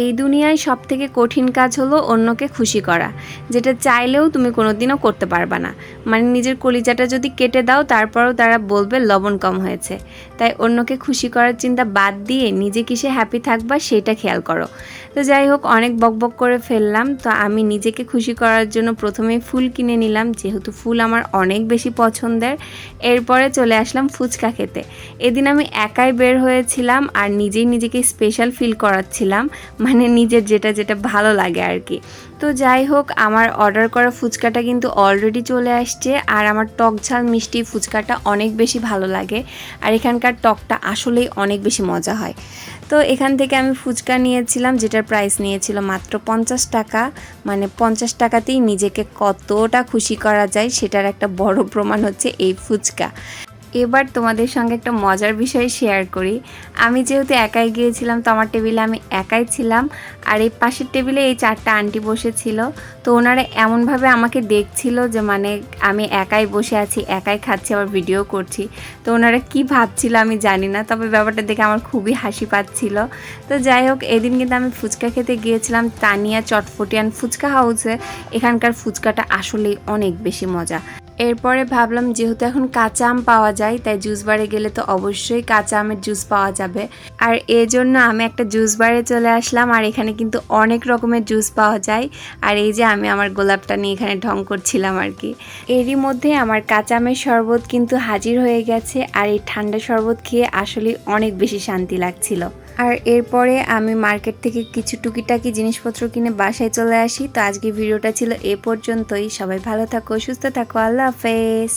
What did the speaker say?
এই দুনিয়ায় সবথেকে কঠিন কাজ হলো অন্যকে খুশি করা, যেটা চাইলেও তুমি কোনোদিনও করতে পারবা না। মানে নিজের কলিজাটা যদি কেটে দাও তারপরেও তারা বলবে লবণ কম হয়েছে। তাই অন্যকে খুশি করার চিন্তা বাদ দিয়ে নিজে কিসে হ্যাপি থাকবা সেটা খেয়াল করো। তো যাই হোক, অনেক বকবক করে ফেললাম। তো আমি নিজেকে খুশি করার জন্য প্রথমেই ফুল কিনে নিলাম, যেহেতু ফুল আমার অনেক বেশি পছন্দের। এরপরে চলে আসলাম ফুচকা খেতে। এদিন আমি একাই বের হয়েছিলাম আর নিজেই নিজেকে স্পেশাল ফিল করাচ্ছিলাম, মানে নিজের যেটা যেটা ভালো লাগে আর কি। তো যাই হোক, আমার অর্ডার করা ফুচকাটা কিন্তু অলরেডি চলে আসছে। আর আমার টক ঝাল মিষ্টি ফুচকাটা অনেক বেশি ভালো লাগে, আর এখানকার টকটা আসলেই অনেক বেশি মজা হয়। তো এখান থেকে আমি ফুচকা নিয়েছিলাম, যেটার প্রাইস নিয়েছিল মাত্র 50 টাকা। মানে 50 টাকাতেই নিজেকে কতটা খুশি করা যায় সেটার একটা বড় প্রমাণ হচ্ছে এই ফুচকা। এবার তোমাদের সঙ্গে একটা মজার বিষয় শেয়ার করি। আমি যেহেতু একাই গিয়েছিলাম, তো আমার টেবিলে আমি একাই ছিলাম, আর এই পাশের টেবিলে এই 4টা আন্টি বসেছিল। তো ওনারা এমনভাবে আমাকে দেখছিল যে মানে আমি একাই বসে আছি, একাই খাচ্ছি, আবার ভিডিও করছি। তো ওনারা কি ভাবছিল আমি জানি না, তবে ব্যাপারটা দেখে আমার খুবই হাসি পাচ্ছিল। তো যাই হোক, এদিন কিন্তু আমি ফুচকা খেতে গিয়েছিলাম তানিয়া চটফটিয়ান ফুচকা হাউসে। এখানকার ফুচকাটা আসলেই অনেক বেশি মজা। এরপরে ভাবলাম যেহেতু এখন কাঁচা আম পাওয়া যায়, তাই জুস বারে গেলে তো অবশ্যই কাঁচা আমের জুস পাওয়া যাবে। আর এজন্য আমি একটা জুস বারে চলে আসলাম, আর এখানে কিন্তু অনেক রকমের জুস পাওয়া যায়। আর এই যে আমি আমার গোলাপটা নিয়ে এখানে ঢং করছিলাম আর কি। এরই মধ্যে আমার কাঁচা আমের শরবত কিন্তু হাজির হয়ে গেছে, আর এই ঠান্ডা শরবত খেয়ে আসলে অনেক বেশি শান্তি লাগছিল। আর এরপরে আমি মার্কেট থেকে কিছু টুকিটাকি জিনিসপত্র কিনে বাসায় চলে আসি। তো আজকে ভিডিওটা ছিল এ পর্যন্তই। সবাই ভালো থাকো, সুস্থ থাকো, আল্লাহ হাফেজ।